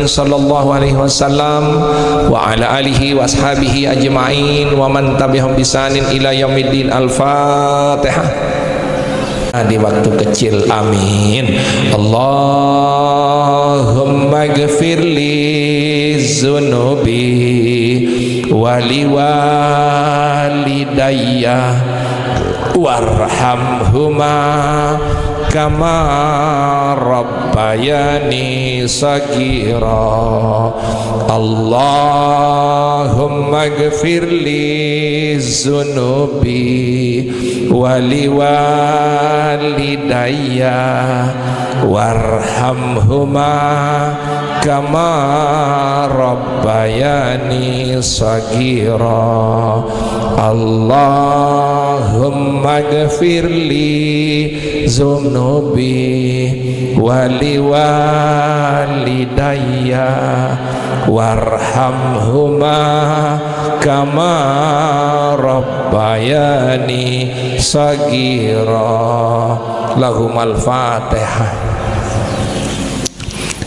sallallahu alaihi wasallam wa ala alihi wa ashabihi ajma'in wa man tabi'ahum bisanin ila yaumiddin. Al-Fatihah. Di waktu kecil, amin. Allahumma ghfirli zunubi wali walidayya warhamhuma kama rabbayani sagira. Allahumma ghfirli zunubi wali walidayya warhamhuma kama rabbayani sagira. Allahumma ghfirli zunubi wali walidayya warhamhuma kama rabbayani sagira. Lahumal Fatihah.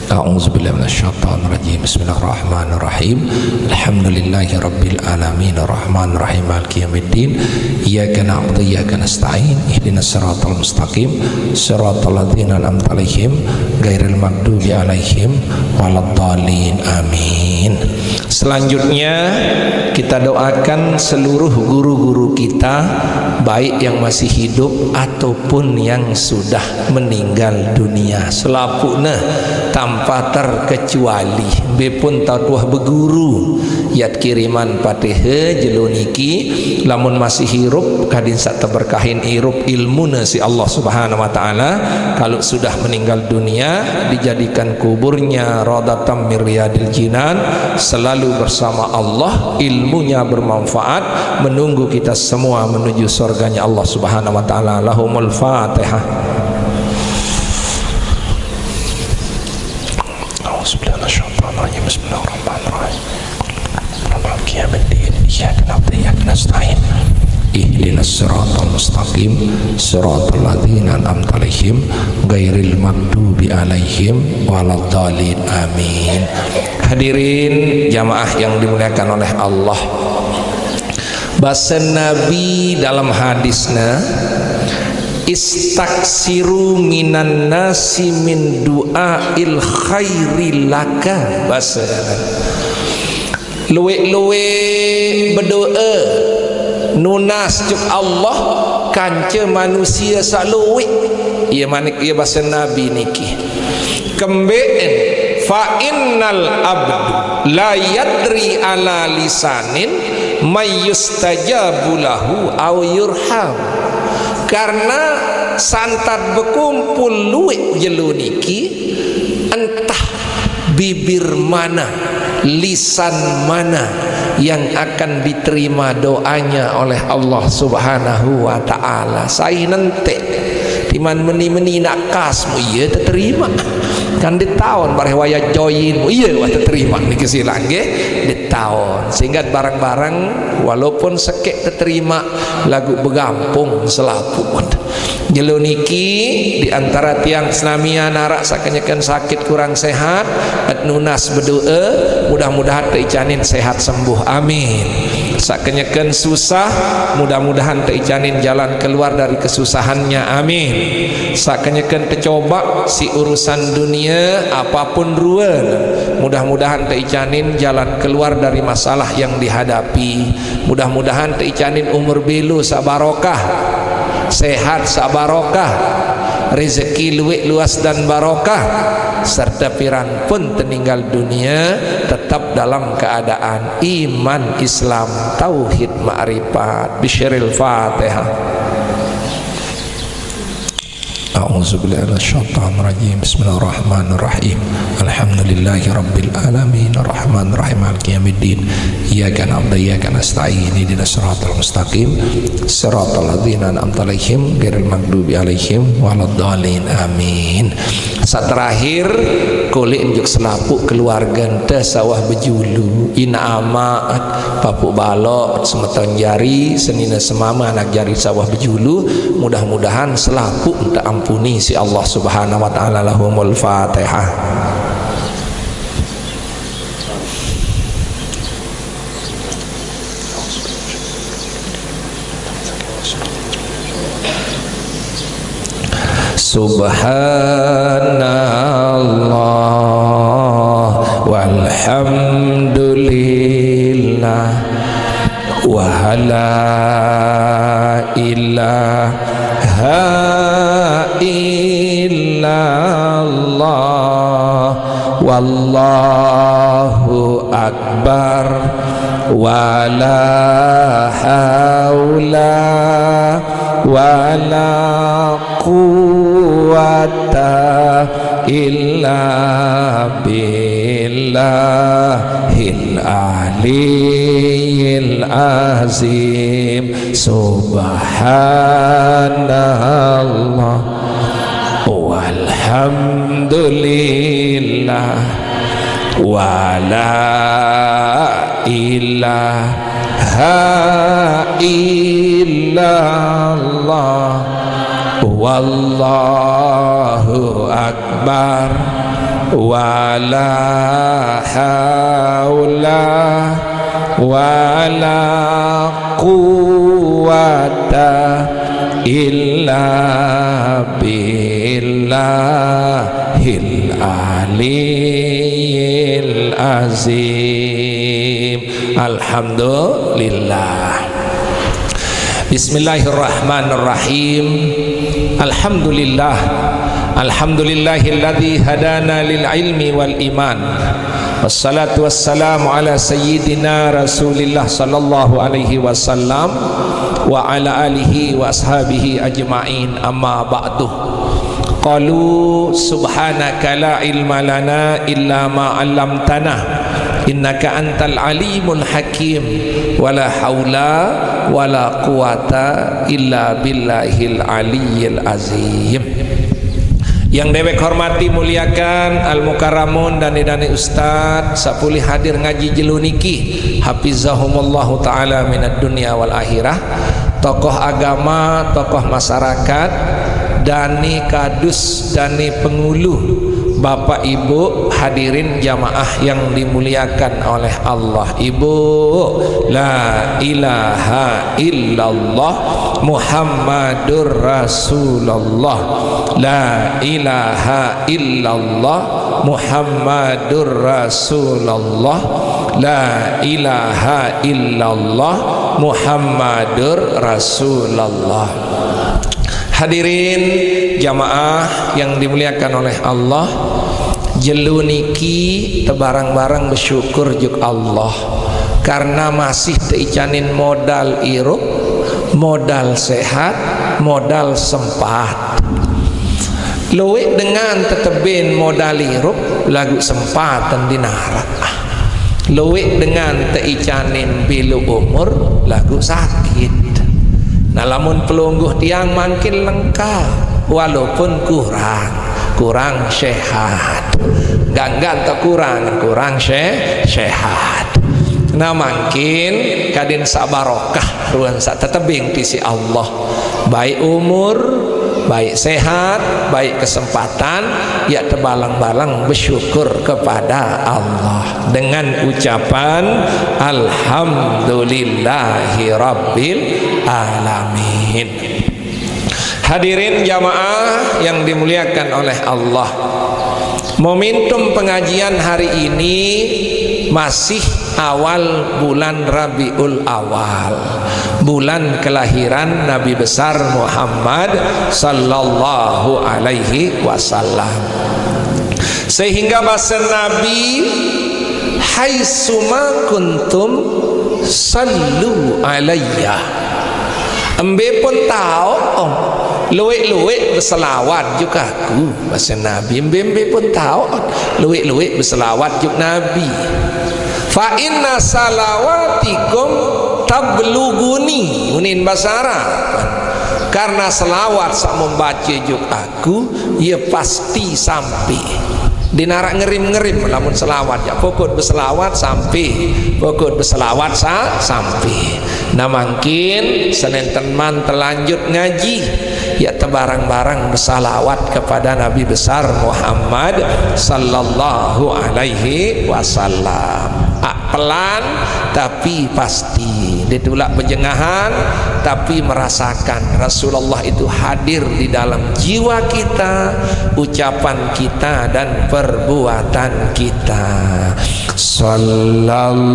A'udzubillahi minasyaitonir rajim. Bismillahirrahmanirrahim. Alhamdulillahi rabbil alamin arrahmanir rahim maliki yaumiddin. Iyyaka na'budu wa iyyaka nasta'in. Ihdinas siratal mustaqim. Siratal ladzina an'amta 'alaihim ghairil maghdubi 'alaihim waladdallin. Amin. Selanjutnya kita doakan seluruh guru-guru kita, baik yang masih hidup ataupun yang sudah meninggal dunia, selapuna tanpa terkecuali. Bepun tatuah beguru yat kiriman patihe jeluniki lamun masih hirup kadin sak teberkahin irup ilmuna si Allah Subhanahu wa taala. Kalau sudah meninggal dunia dijadikan kuburnya radatam mir riyadil jinan, selalu bersama Allah, ilmunya bermanfaat, menunggu kita semua menuju surganya Allah Subhanahu wa taala. Lahumul Fatihah. Bismillahirrahmanirrahim. Maliki yaumiddin. Iyyaka na'budu wa iyyaka nasta'in. Ihdinas siratal mustaqim. Siratal ladzina an'amta 'alaihim ghairil maghdubi 'alaihim waladdallin. Amin. Hadirin jamaah yang dimuliakan oleh Allah, bahasa Nabi dalam hadisnya, istaksiru minan nasi min du'ail khairi laka. Bahasa luwe-luwe berdoa nunas cuk Allah kanca manusia sak luwe. Ia manik ia bahasa Nabi niki kembeen fa innal abdu la yadri ala lisanin may yustajabu lahu aw yurham. Karena santat berkumpul luwek jeluniki, entah bibir mana, lisan mana yang akan diterima doanya oleh Allah Subhanahu wa taala. Saya nanti timan meni-meni nak kasmu iya terima kan di tahun barewaya join iya wah terima niki silang nggih di tahun, sehingga barang-barang walaupun sekek terima lagu begampung selaput jeluniki di antara tiang Islamia narak sakenyakan sakit kurang sehat nunas berdoa mudah-mudahan teicanin sehat sembuh, amin. Sakenyakan susah mudah-mudahan teicanin jalan keluar dari kesusahannya, amin. Sakenyakan tercoba si urusan dunia apapun ruan, mudah-mudahan teicanin jalan keluar dari masalah yang dihadapi. Mudah-mudahan teicanin umur belu sabarokah, sehat sabarokah, rezeki luwek luas dan barokah, serta piran pun meninggal dunia tetap dalam keadaan iman, Islam, tauhid, ma'rifat. Bisyiril Fatihah. A'udzubillahi minasyaitonir rajim. Bismillahirrahmanirrahim. Alhamdulillahi rabbil alamin arrahmanir rahim maliki yaumiddin. Iyyaka na'budu wa iyyaka nasta'in. Ihdinas siratal mustaqim. Siratal ladzina an'amta 'alaihim ghairil maghdubi 'alaihim waladdallin. Amin. Saat terakhir kulit unjuk selapuk keluarga ente sawah bejulu ina amaat papuk balok semeton jari senina semama anak jari sawah bejulu, mudah-mudahan selapuk ente ampuni si Allah Subhanahu wa taala. Lahumul Fatihah. Subhanallah walhamdulillah wa la ilaha illallah wallahu akbar wa la haula wa la quwwata illa billahil aliyyil azim. Subhanallah walhamdulillah wa la ilaha illallah wallahu akbar wa la haula wa la quwwata illa billahil aliyyil azim. Alhamdulillah. Bismillahirrahmanirrahim. Alhamdulillah. Alhamdulillahilladzi hadana lil ilmi wal iman. Wassalatu wassalamu ala sayyidina Rasulillah sallallahu alaihi wasallam wa ala alihi wa ashabihi ajma'in, amma ba'du. Qalu subhanaka la ilma lana illa ma 'allamtana innaka antal alimul hakim wala haula wala quwata illa billahil aliyyil azim. Yang dewek hormati muliakan al mukarramun dan dani ustaz sapuli hadir ngaji jeluniki hafizahumullahu taala minad dunya wal akhirah, tokoh agama, tokoh masyarakat, dani kadus, dani pengulu, Bapak Ibu hadirin jamaah yang dimuliakan oleh Allah. Ibu, la ilaha illallah Muhammadur Rasulullah, la ilaha illallah Muhammadur Rasulullah, la ilaha illallah Muhammadur Rasulullah. Hadirin jamaah yang dimuliakan oleh Allah, jeluniki tebarang-barang bersyukur juk Allah karena masih teicanin modal irup, modal sehat, modal sempat. Luwih dengan tetebin modal irup lagu sempatan dinarak. Luwih dengan teicanin bilu umur lagu sakit. Nah, lamun pelungguh tiang makin lengkap walaupun kurang sehat. Ganggan tak kurang sehat. Nah, makin kadin sabarokah ruan sak tetebing ti si Allah. Baik umur, baik sehat, baik kesempatan, ya terbalang-balang bersyukur kepada Allah dengan ucapan alhamdulillahi rabbil alamin. Hadirin jamaah yang dimuliakan oleh Allah, momentum pengajian hari ini masih awal bulan Rabiul Awal, bulan kelahiran Nabi besar Muhammad sallallahu alaihi wasallam. Sehingga bahasa Nabi, haitsuma kuntum sallu alayya. Embe pun tahu luwek-luwek berselawat juga aku bahasa Nabi. Embe pun tahu luwek-luwek berselawat juga Nabi. Fa inna salawatikum tabluguni, unin bahasa Arab. Karena selawat sak membaca juk aku, ia pasti sampai. Dinarak ngerim-ngerim lamun selawat ya pokok berselawat sampai, pokok berselawat sampai. Nah, mungkin Senin teman telanjut ngaji ya tebarang-barang bersalawat kepada Nabi besar Muhammad sallallahu alaihi wasallam. Pelan tapi pasti. pasti dia tulak berjengahan tapi merasakan Rasulullah itu hadir di dalam jiwa kita, ucapan kita dan perbuatan kita. Sallallahu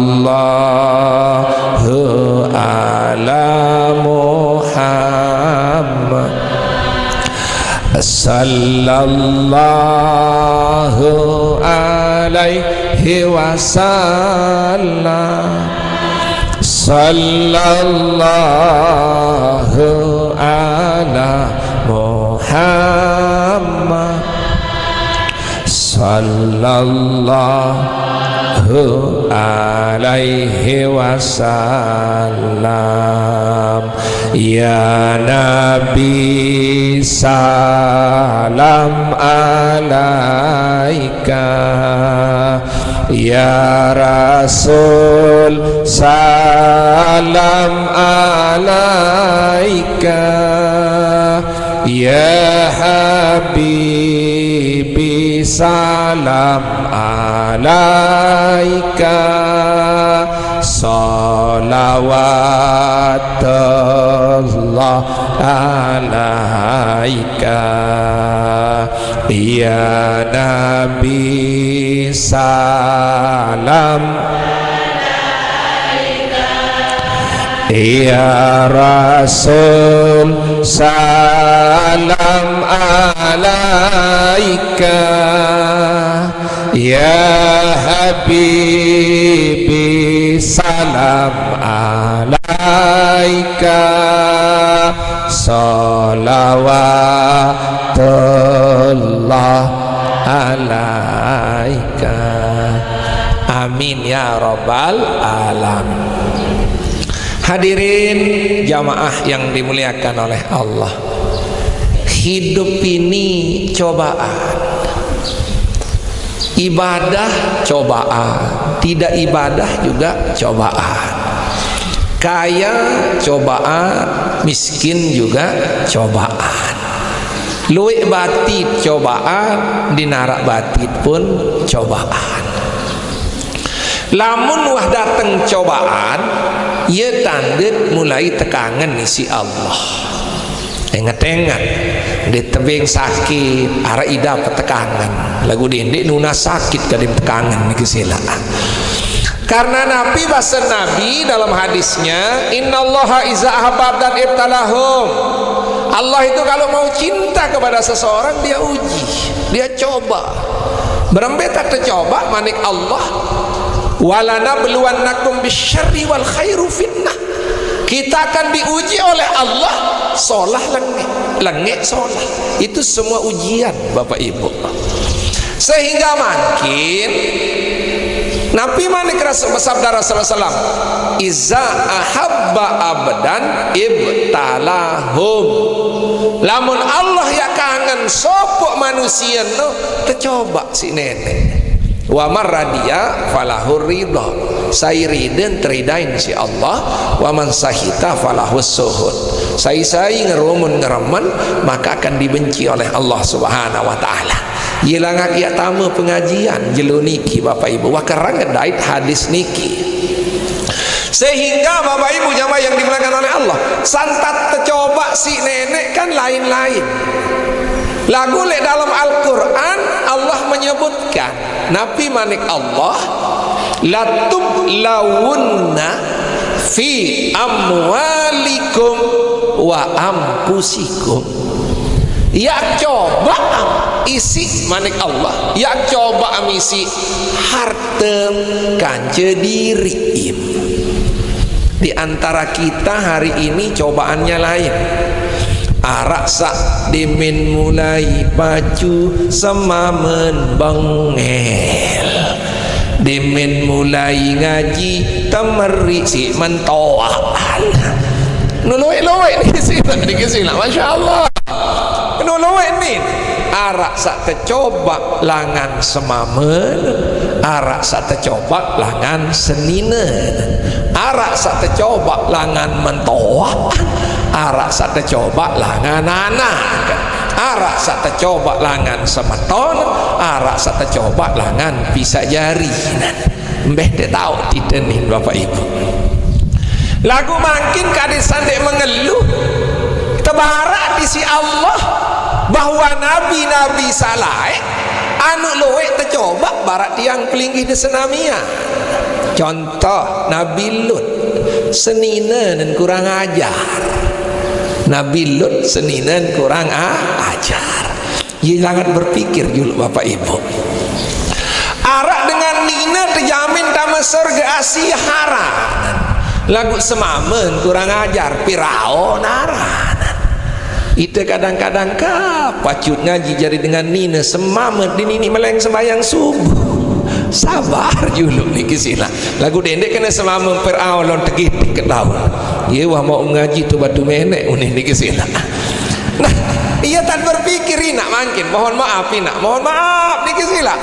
ala Muhammad, sallallahu alaihi wasallam, sallallahu ala Muhammad, sallallahu alaihi wasallam. Ya Nabi salam alaika, ya Rasul salam alaika, ya Habibi salam alaika, salawatullah alaika, ya Nabi salam alaika, ya Rasul salam alaika, ya Habibi salam alaika, salawatullah alaika. Amin ya rabbal alamin. Hadirin jamaah yang dimuliakan oleh Allah, hidup ini cobaan. Ibadah cobaan, tidak ibadah juga cobaan. Kaya cobaan, miskin juga cobaan. Luwih batit cobaan, dinarak batit pun cobaan. Lamun wah dateng cobaan, ia tandit mulai tekangan isi Allah. Ingat-ingat di tebing sakit arah ida petekanan lagu dindik nuna sakit kadim tekangan ni kesila. Karena Nabi bahasa Nabi dalam hadisnya, innallaha iza ahbab dan ibtalahum, Allah itu kalau mau cinta kepada seseorang dia uji, dia coba. Berembe tak tercoba manik Allah, walana beluannakum bisyarri wal khairu fitnah. Kita akan diuji oleh Allah, solah lengek solah. Itu semua ujian Bapak Ibu. Sehingga makin Nabi manik sabda Rasulullah SAW, iza ahabba abdan ibtalahum. Lamun Allah ya kangen sopok manusia no tercoba si nenek. Wa marradiya falahur ridha, saya ridin teridain si Allah. Wa man sahita falahus suhud, saya ngerumun ngereman maka akan dibenci oleh Allah Subhanahu wa taala. Yelangak ya tamu pengajian jeluniki Bapak Ibu wa kerang dait hadis niki. Sehingga Bapak Ibu jamaah yang dimuliakan oleh Allah, santat tercoba si nenek kan lain-lain. Lagu le dalam Al-Quran Allah menyebutkan, Nabi manik Allah, latub lawunna fi amwalikum wa ampusikum. Ya coba isi manik Allah, ya coba amisi harta kance diri. Di antara kita hari ini cobaannya lain. Arak sak dimin mulai pacu semamen bengel, dimin mulai ngaji temeri si mentoaan. Nuluwe ni sih lah, masya Allah. Nuluwe ni arak sak tercoba langan semamen, arak sak tercoba langan seninen, arak sak tercoba langan mentoaan, arak sak tercoba langan anak, arak sak tercoba langan semeton, arak sak tercoba langan pisah jari. Mbeh dia tahu tidak nih Bapak Ibu. lagu makin kadis sandek mengeluh tebarak di si Allah bahwa nabi-nabi salah anu luwek tercoba barak tiang pelinggih di senamia. Contoh Nabi Lut senina dan kurang ajar. Nabi Lut senina dan kurang ajar. Ia jangan berpikir dulu Bapak Ibu. Arak dengan nina terjamin tama surga Asia haran. Lagu semamen kurang ajar Firaun haran. Itu kadang-kadang pacut ngaji jari dengan nina semamen di nini meleng sembahyang subuh. Sabar dulu ni kisila. Lagu dendek kena semamen Firaun lon tegitik ke daun. Ye wah mau ngaji tu batu menek unih ni kisila. Nah, ia tak berpikir nak makin mohon maaf ni kisila.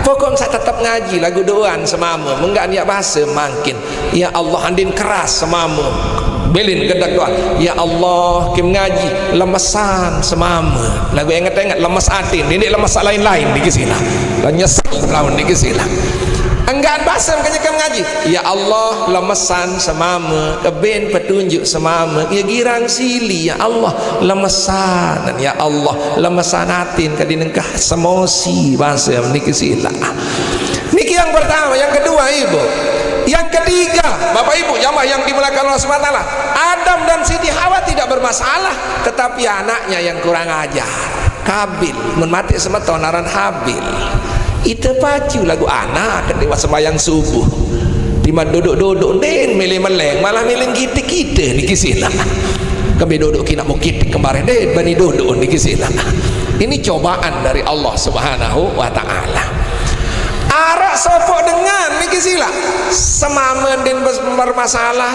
Pokok saya tetap ngaji lagu doan semama menggak niat bahasa makin ya Allah andin keras semama belin kedak doa ya Allah kim ngaji lemesan semama lagu ingat-ingat lemes atin ini lemes lain-lain di kisila dan nyesal lawan di kisila enggan bahasa makanya kim ngaji ya Allah lemesan semama keben petunjuk semama ya girang sili ya Allah lemesan dan ya Allah lemesan atin kadinengkah semosi bahasa niki sila niki yang pertama. Yang kedua Ibu, yang ketiga Bapak Ibu jamaah yang dimuliakan Allah SWT, Adam dan Siti Hawa tidak bermasalah tetapi anaknya yang kurang ajar Kabil menmati semeton aran Habil itu pacu lagu anak kedewa sembahyang subuh timan duduk-duduk den milih meleng malah milih kita ni kisila kami duduk kina mau kita kemarin den bani duduk ni kisila. Ini cobaan dari Allah Subhanahu wa taala. Arak sopok dengan ni kisila semamen din bermasalah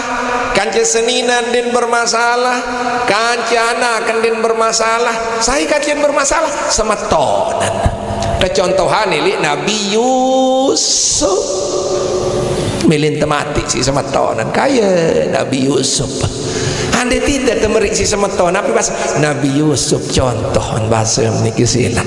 kanca seninan din bermasalah kanca anak din bermasalah saya kacian bermasalah semetonan. Kecontohan ini Nabi Yusuf milin temati si semetonan kaya Nabi Yusuf anda tidak temerik si semeton tapi pas Nabi Yusuf contoh bahasa niki sila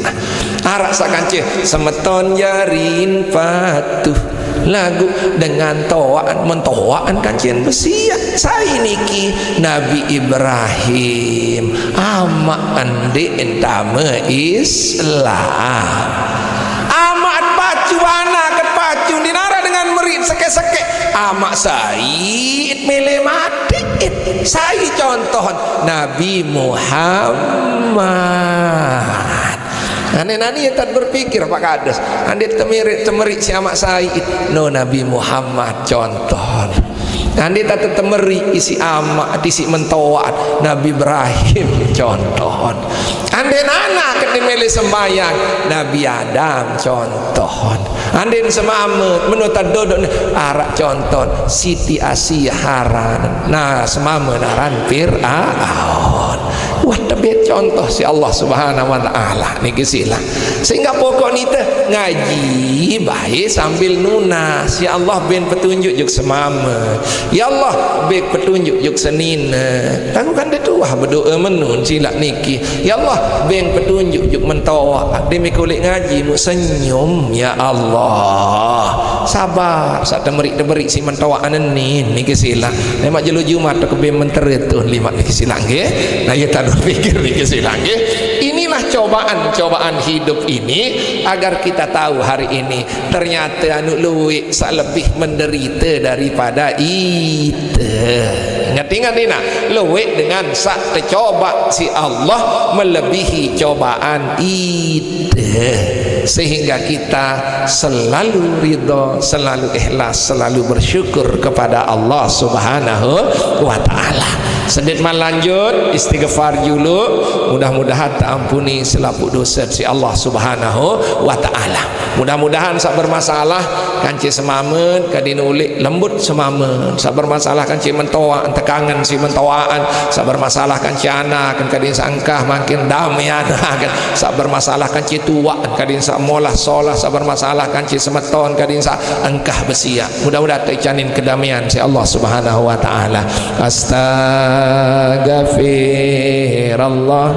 arak sakance semeton jarin patuh lagu dengan toaan mentoaan kancian besia saya niki Nabi Ibrahim ama ande entame Islam amat pacu anak kepacu dinara dengan merit seke-seke amak Said mele mati saya contoh Nabi Muhammad. Nani yang tak berpikir Pak Kades anda temerik si amak Said no Nabi Muhammad contoh anda tak temerik isi amak isi mentoat Nabi Ibrahim contoh anda nana ketimeli sembayang Nabi Adam contoh anda semamet menurut dodok arak contoh Siti Asia haran nah semamet aran Fir'aun wah tapi contoh si Allah Subhanahu wa taala niki sila sehingga pokok nita ngaji baik sambil nunas ya Allah ben petunjuk juk semama ya Allah ben petunjuk juk senina aku kan detuah berdoa menun sila niki ya Allah ben petunjuk juk mentoa demi kulit ngaji mu senyum ya Allah sabar sak temerik si mentoa aneni niki sila lemak jelu Jumat ke ben menteretuh lima niki sila nggih nah ya tak pikir niki sila nggih. Inilah cobaan-cobaan hidup ini agar kita tahu hari ini ternyata anu luwih sak lebih menderita daripada itu. Ingat-ingat ini luwih dengan sak tercoba si Allah melebihi cobaan itu sehingga kita selalu ridha, selalu ikhlas, selalu bersyukur kepada Allah Subhanahu wa taala. Sedikit lanjut istighfar dulu, mudah-mudahan ampuni selaput dosa si Allah Subhanahu wa taala. Mudah-mudahan sak bermasalah kanci semamen kadin ulik lembut semamen, sak bermasalah kanci mentoa tekangan si mentoaan, sak bermasalah kanci anak kan kadin sangkah makin damai anak kan, sak bermasalah kanci tua kadin sak molah solah, sak bermasalah kanci semeton kadin sak engkah besia. Mudah-mudahan terjamin kedamaian si Allah Subhanahu wa taala. Astaghfirullah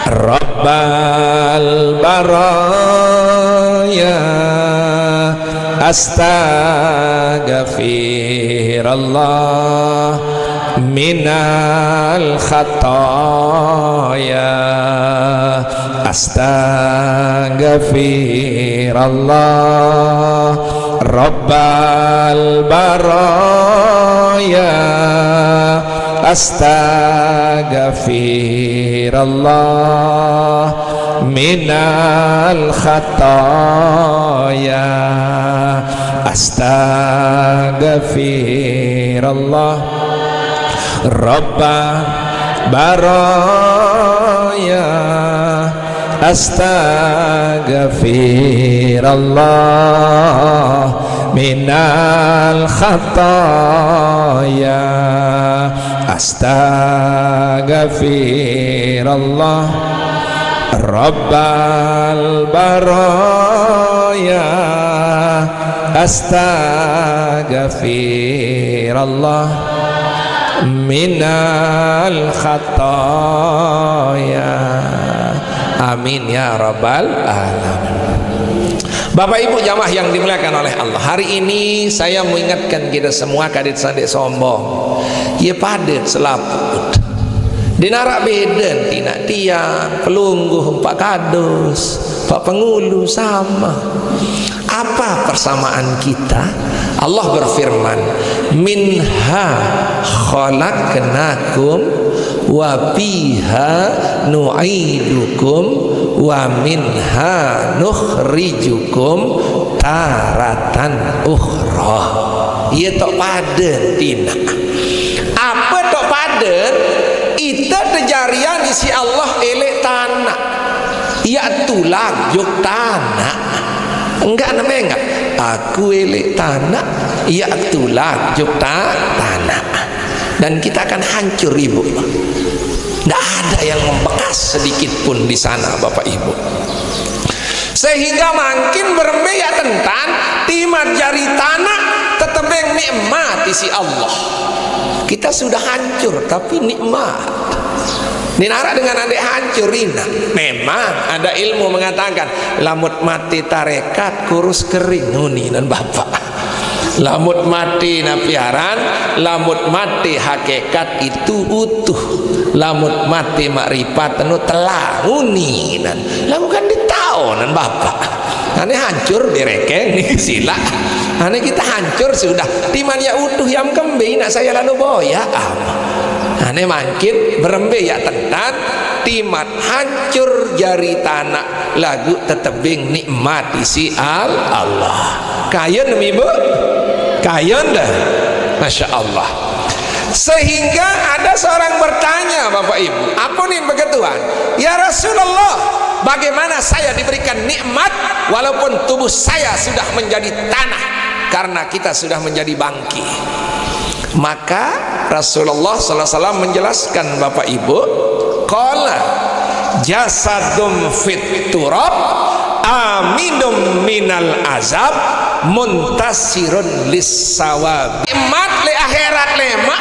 Rabbal baraya astaghfirullah minal khataya astaghfirullah rabbal baraya astaghfirullah minal khataya astaghfirullah rabbal baraya astaghfirullah minal khataya astaghfirullah rabbal baraya astaghfirullah minal khataya. Amin ya rabbal alamin. Bapak ibu jamaah yang dimuliakan oleh Allah, hari ini saya mengingatkan kita semua kadit sadek sombong ya padet selaput dinarak beden tina tiang pelungguh pak kadus pak pengulu sama. Apa persamaan kita? Allah berfirman minha khalaqnakum wa fiha nu'idukum wa minha nukhrijukum taratan ukhra. Ia tok paden tina apa tok paden ita tejarian isi Allah elek tanah ia tulang juk tanah enggak namanya enggak aku elek tanah ia tulang juk tanah dan kita akan hancur ibu. Tidak ada yang membekas sedikit pun di sana bapak ibu, sehingga makin berembeya tentang timat jari tanah tetebeng nikmat isi Allah. Kita sudah hancur tapi nikmat dinara dengan adik hancur rina. Memang ada ilmu mengatakan lamut mati tarekat kurus kering nuni dan bapak, lamut mati napiaran, lamut mati hakikat itu utuh, lamut mati makrifat anu telah uninan lalu kan ditau dan bapak ane hancur direkeng nih sila ane kita hancur sudah timan ya utuh yang kembe nak saya lalu boya ane makin berembe ya tentang timat hancur jari tanah lagu tetebing nikmat isi Allah kayon demi bu kayon dah Masya Allah. Sehingga ada seorang bertanya bapak ibu, apa nih begituan ya Rasulullah, bagaimana saya diberikan nikmat walaupun tubuh saya sudah menjadi tanah karena kita sudah menjadi bangki. Maka Rasulullah SAW menjelaskan bapak ibu, qala jasadum fit turab aminum minal azab muntasirun lis sawab. Nikmat le akhirat lema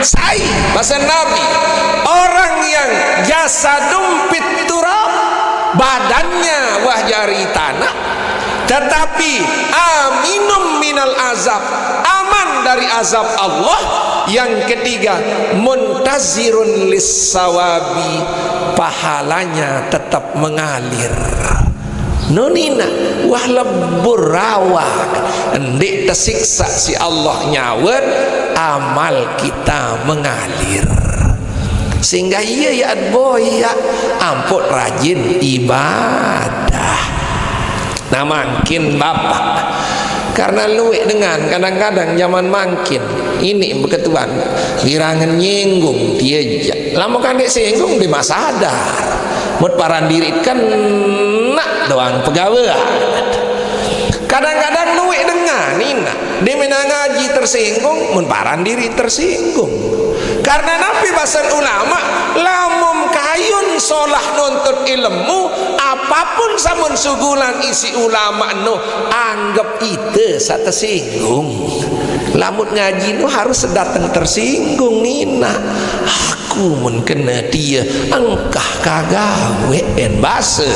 sai bahasa Nabi, orang yang jasadum fit turab badannya wah jari tanah tetapi aminum minal azab aman dari azab Allah. Yang ketiga muntazirun lis sawabi pahalanya tetap mengalir nonina wah lebur rawak ndik tersiksa si Allah nyawet amal kita mengalir sehingga iya ya boya ampun rajin ibadah. Nah makin bapak karena luwek dengan kadang-kadang zaman makin ini beketuan girangan nyinggung dia lama kan dia singgung dia mah sadar mut paran diri kan nak doang pegawai kadang-kadang luwek dengan nina dia menang ngaji tersinggung mun paran diri tersinggung karena nabi bahasan ulama lamun kayun solah nuntut ilmu apapun samun sugulan isi ulama no anggap itu sa tersinggung. Lamun ngaji no harus datang tersinggung nina aku mun kena dia engkah kagawe en base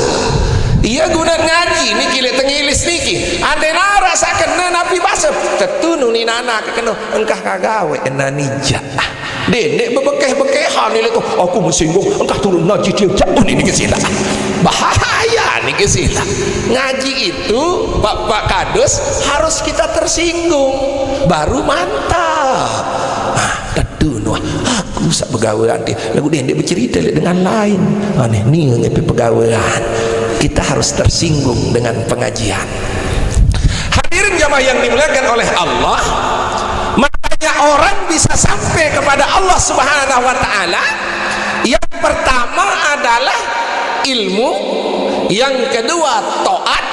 Ia guna ngaji niki lek tengilis niki ande narak sak kena nabi basa tetu nuni nana kena engkah kagawe enanija dek bebekeh-bekehan ni tu aku bersinggung engkah turun ngaji dia jatuh ni kesila bahaya ni kesila ngaji itu Pak Kadus harus kita tersinggung baru mantap tetu nuah aku sak pegawaian dia lagu dia bercerita dengan lain aneh ni ngapi pegawaian kita harus tersinggung dengan pengajian. Hadirin jamaah yang dimuliakan oleh Allah, makanya orang bisa sampai kepada Allah Subhanahu wa taala yang pertama adalah ilmu, yang kedua taat,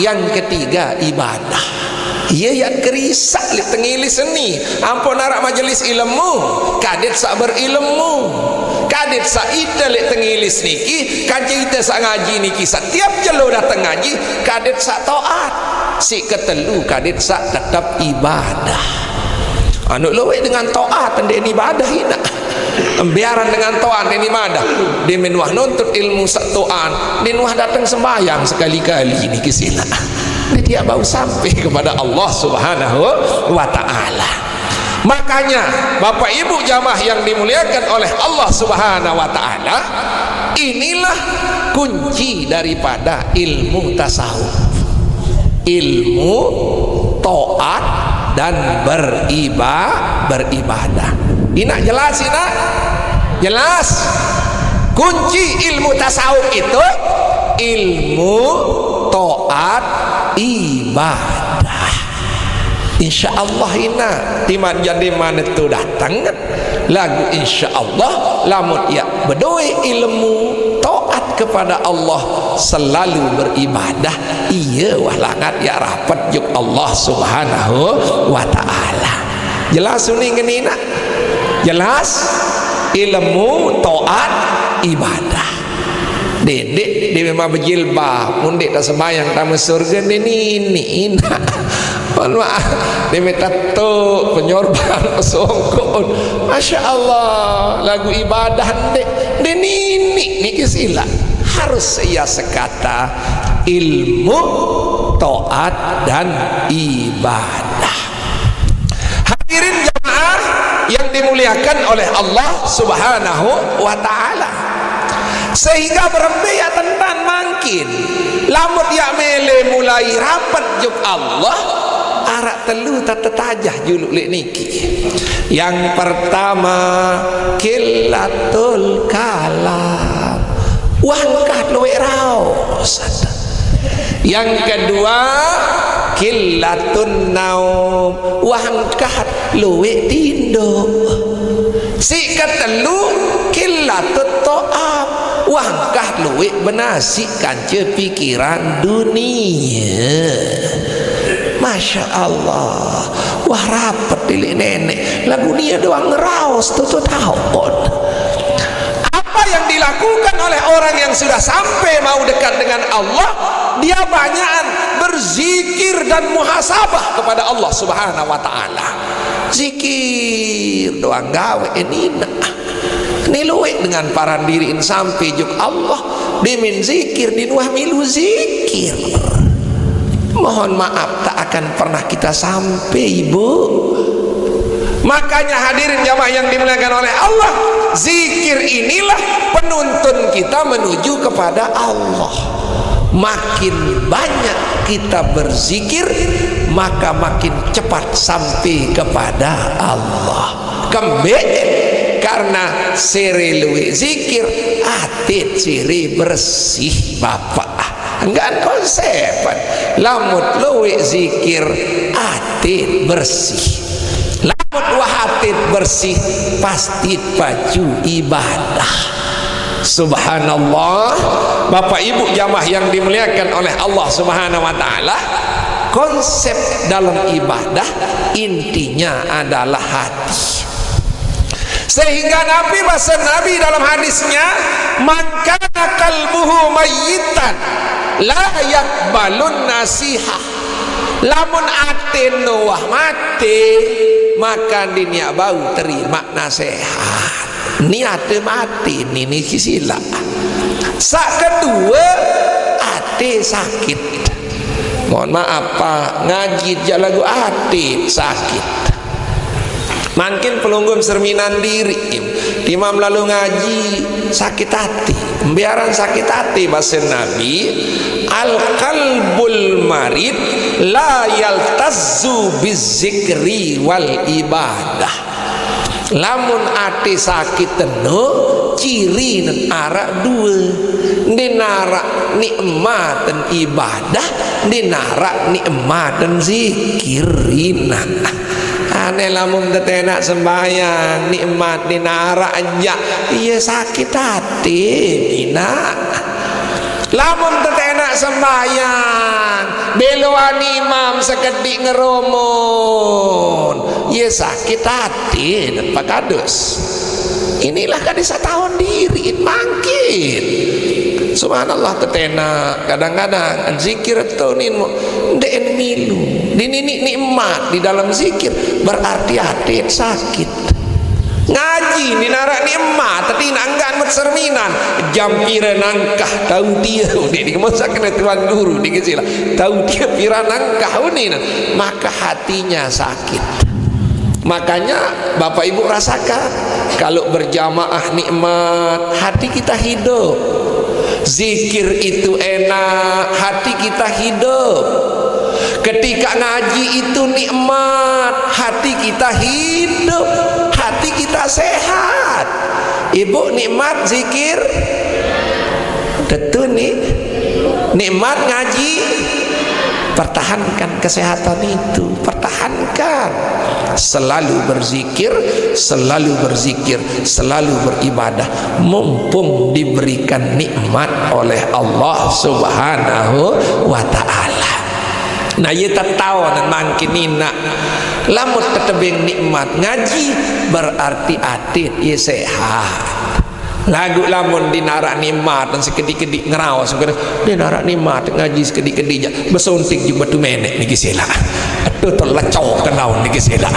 yang ketiga ibadah. Ia yang kerisak li tengilis ni ampun narak majelis ilmu kadet sak berilmu kadet sak ida li tengilis niki kaji ida sak ngaji niki setiap jelo datang ngaji kadet sak taat si ketelu kadet sak tetap ibadah anu luwe dengan taat dan ibadah ina biaran dengan taat dan ibadah dia menuah nuntut ilmu sak taat dia nuah datang sembahyang sekali-kali niki sila dia baru sampai kepada Allah Subhanahu wa ta'ala. Makanya Bapak Ibu jamaah yang dimuliakan oleh Allah Subhanahu wa ta'ala, inilah kunci daripada ilmu tasawuf, ilmu taat dan beribadah. Ini jelas ini jelas kunci ilmu tasawuf itu ilmu taat ibadah. InsyaAllah ina timan jadi mana tu datang lagu insyaAllah lamut ya berdoi ilmu taat kepada Allah selalu beribadah iya wahlangat ya rapat juk Allah Subhanahu wa ta'ala. Jelas ini ngenina jelas ilmu taat ibadah. Dedek dia memang berjilbab mundek tak sembahyang tamu surga ini mohon maaf dia minta tuk penyorban songkon Masya Allah lagu ibadah dek dia ni kesila harus ia sekata ilmu taat dan ibadah. Hadirin jamaah yang dimuliakan oleh Allah Subhanahu wa ta'ala, sehingga berbiak tentang mangkin lamut ya mele mulai rapat juk Allah arak telu tatajah juluk lek niki. Yang pertama kilatul kalam wangkat luwe raos. Yang kedua kilatun naum wangkat luwe tindo. Si ketelu kilatut to'ab wangkah luwek benasik kanca pikiran dunia. Masya Allah wah rapat pilih nenek lagu dia doang ngeraus tutup tahun. Apa yang dilakukan oleh orang yang sudah sampai mau dekat dengan Allah, dia banyak berzikir dan muhasabah kepada Allah Subhanahu wa ta'ala. Zikir doang gawe enina ni luwek dengan paran diriin sampai juk Allah dimin zikir dinuah milu zikir. Mohon maaf tak akan pernah kita sampai ibu. Makanya hadirin jamaah yang dimuliakan oleh Allah, zikir inilah penuntun kita menuju kepada Allah. Makin banyak kita berzikir maka makin cepat sampai kepada Allah. Kembali karena siri luwe zikir atit siri bersih bapak enggak konsepan lamut luwe zikir atit bersih lamut wahatit bersih pasti baju ibadah. Subhanallah Bapak Ibu jamaah yang dimuliakan oleh Allah Subhanahu wa ta'ala, konsep dalam ibadah intinya adalah hati. Sehingga Nabi bahasa Nabi dalam hadisnya man kana qalbuhu mayyitan la yaqbalun nasihah. Lamun ate nuwah mati maka dinya bau terima nasihat. Niat mati ini kisila. Sak kedua hati sakit. Mohon maaf Pak, ngaji je lagu hati sakit. Makin pelunggun serminan diri, imam lalu ngaji sakit hati, biaran sakit hati. Bahasa Nabi, al qalbul marid la yaltazzu bizikri wal ibadah. Lamun ati sakit tenu ciri nan arak dua, dinarak nikmat dan ibadah, dinarak nikmat dan zikirina. Aneh lamun tetenak sembahyang nikmat dinarak aja, iya sakit hati bina. Lamun tetenak sembahyang beloan imam sekedik ngeromon, iya sakit hati dan pakadus. Inilah kadisa tahun diri makin. Subhanallah tetenak kadang-kadang zikir tuh nin den milu dini nikmat di dalam zikir berarti hati sakit. Ngaji ni narak nikmat tapi nanggan serminan jam pira nangkah tahu dia di masa kena tuan guru di kesila tahu dia pira nangkah ni maka hatinya sakit. Makanya Bapak Ibu rasakan kalau berjamaah nikmat hati kita hidup, zikir itu enak hati kita hidup, ketika ngaji itu nikmat hati kita hidup, hati kita sehat. Ibu nikmat zikir tentu nih nikmat ngaji, pertahankan kesehatan itu, pertahankan. Selalu berzikir, selalu berzikir, selalu beribadah, mumpung diberikan nikmat oleh Allah Subhanahu wa ta'ala. Nah ia tak tahu dan makin nina lamut tetebing nikmat ngaji berarti atit ia sehat. Lagu lamun dinarak nikmat dan sekedik-kedik ngerawas dinarak nikmat ngaji sekedik-kedik je bersuntik je batu menek ni kisela itu terlecok kenaun ni kisela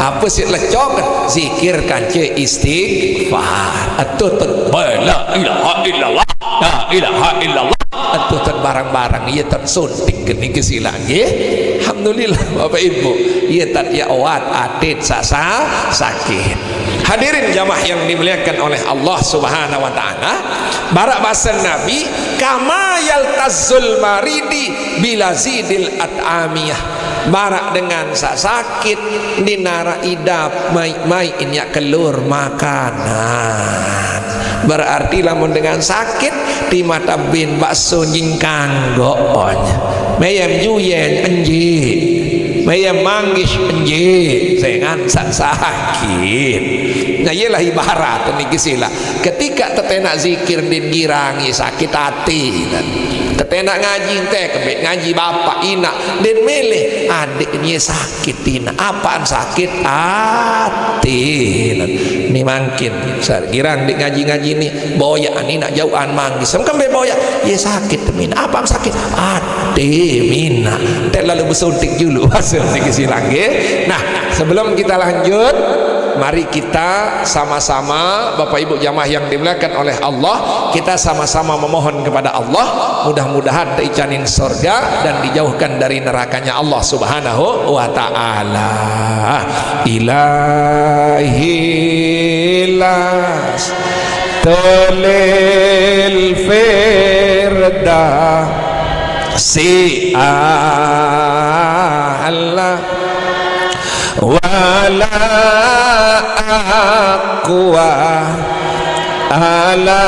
apa sih lecok zikir kance istighfar itu terbala ilaha illallah la ilaha illallah itu terbarang-barang ia tersuntik ke ni kisela nggih. Alhamdulillah Bapak Ibu ia tak ya awat atit sasa sakit. Hadirin jamaah yang dimuliakan oleh Allah Subhanahu wa ta'ala, barak bahasa Nabi kama yaltazul maridi bilazidil at'amiyah, barak dengan sakit dinara idap mai inyak kelur makanan. Berarti lamun dengan sakit di mata bin bakso jingkang goonnya mayam juyen enji mayam manggis enji dengan sakit. Nah ialah ibarat ni kisila ketika tetenak zikir din girangi sakit hati tetenak ngaji teh kebek ngaji bapak ina din meleh adiknya sakit ina apaan sakit hati ni mangkin girang di ngaji-ngaji ni boya ni nak jauhan manggis semkan be boya ye sakit mina apaan sakit hati mina teh lalu bersuntik dulu hasil ni kisila nggih. Nah sebelum kita lanjut mari kita sama-sama Bapak Ibu jamaah yang dimuliakan oleh Allah, kita sama-sama memohon kepada Allah mudah-mudahan diicanin surga dan dijauhkan dari nerakanya Allah Subhanahu wa ta'ala. Ilahi las tulil firda si Allah wala aqwa ala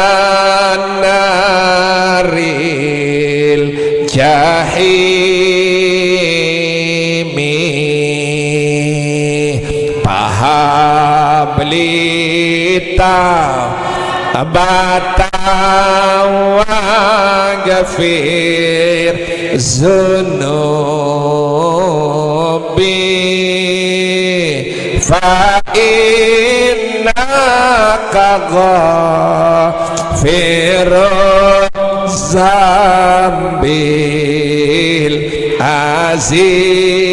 naril jahimi pahablita batawa gafir zunubi fa innaka ghafiruz zambil azimi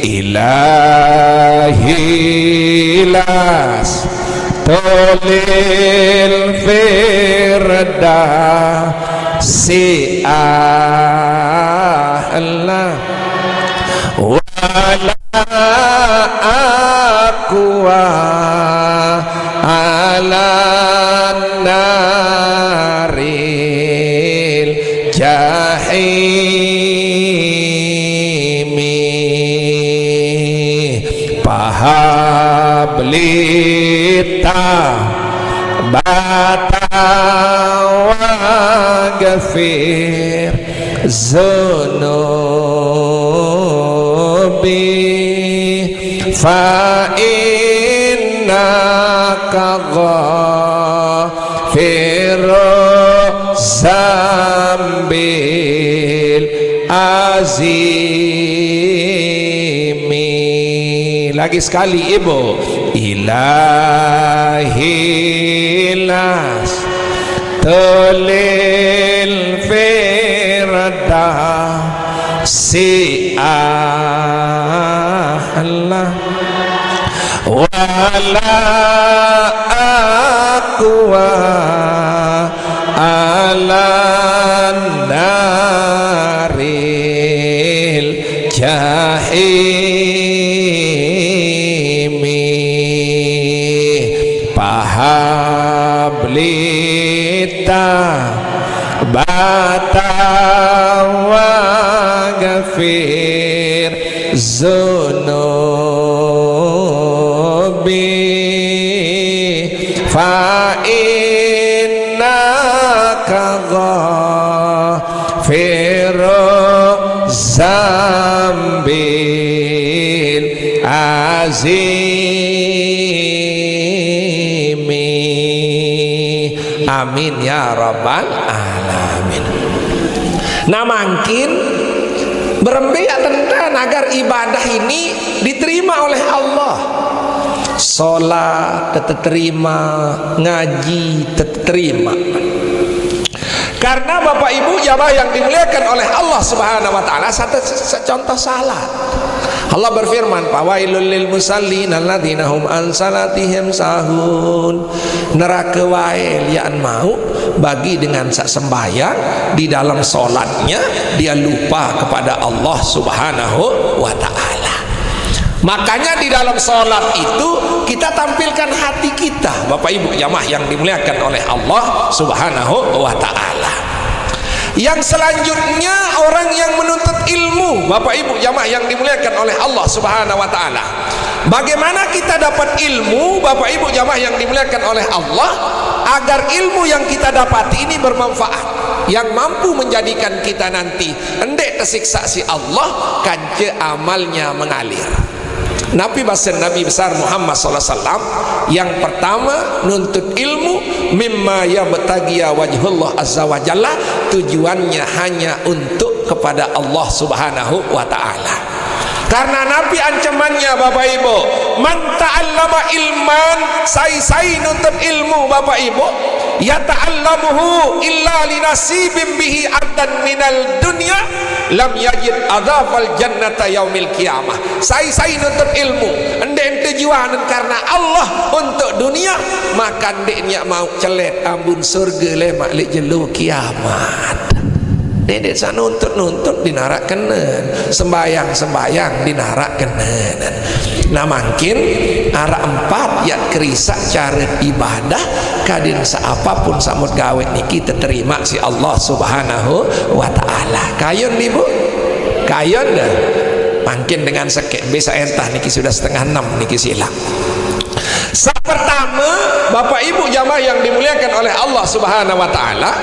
ilahi las tulil firdausi a'la wala aqwa ala naril jahimi pahablita batawa gafir zunubi fa innaka ghafiru zambil azimi. Lagi sekali ibu, ilahilas tulil firdausi a'la wala aqwa ala naril jahimi pahablita batawa gafir zunubi fa innaka ghafiru zambil azimi. Amin ya rabbal alamin. Nah makin berembiak tentang agar ibadah ini diterima oleh Allah. Sholat diterima, ngaji diterima. Karena Bapak Ibu jamaah yang dimuliakan oleh Allah Subhanahu wa taala, satu contoh salat. Allah berfirman, "Fawailul lil musallin alladzina hum an salatihim sahun." Neraka wae lian mau bagi dengan sak sembahyang di dalam salatnya dia lupa kepada Allah Subhanahu wa taala. Makanya di dalam salat itu kita tampilkan hati kita, Bapak Ibu jamaah yang dimuliakan oleh Allah Subhanahu wa taala. Yang selanjutnya orang yang menuntut ilmu, Bapak Ibu jamaah yang dimuliakan oleh Allah Subhanahu wa taala. Bagaimana kita dapat ilmu, Bapak Ibu jamaah yang dimuliakan oleh Allah, agar ilmu yang kita dapati ini bermanfaat, yang mampu menjadikan kita nanti endek tersiksa si Allah kance amalnya mengalir. Nabi besar Muhammad SAW yang pertama nuntut ilmu mimma yabtagiya wajhullah azza wa jalla, tujuannya hanya untuk kepada Allah Subhanahu wa taala. Karena Nabi ancamannya Bapak Ibu, man ta'allama ilman, sai nuntut ilmu Bapak Ibu, ya ta'allamuhu illa linasibim bihi ardan minal dunya lam yajid adzafal jannata yaumil qiyamah. Sai nuntut ilmu ente tujuan karena Allah untuk dunia, maka ndeknya mau celet ambun surga lemak lek jelu kiamat. Dedek sa nuntut dinarak kenen, sembayang dinarak kenen. Nah makin arah empat ya kerisak cara ibadah kadin seapapun samut gawe niki terima si Allah Subhanahu wa taala. Kayon nih Bu, kayon dah. Makin dengan sekek bisa entah niki sudah 5:30 niki silang. Pertama Bapak Ibu jamaah yang dimuliakan oleh Allah Subhanahu wa taala,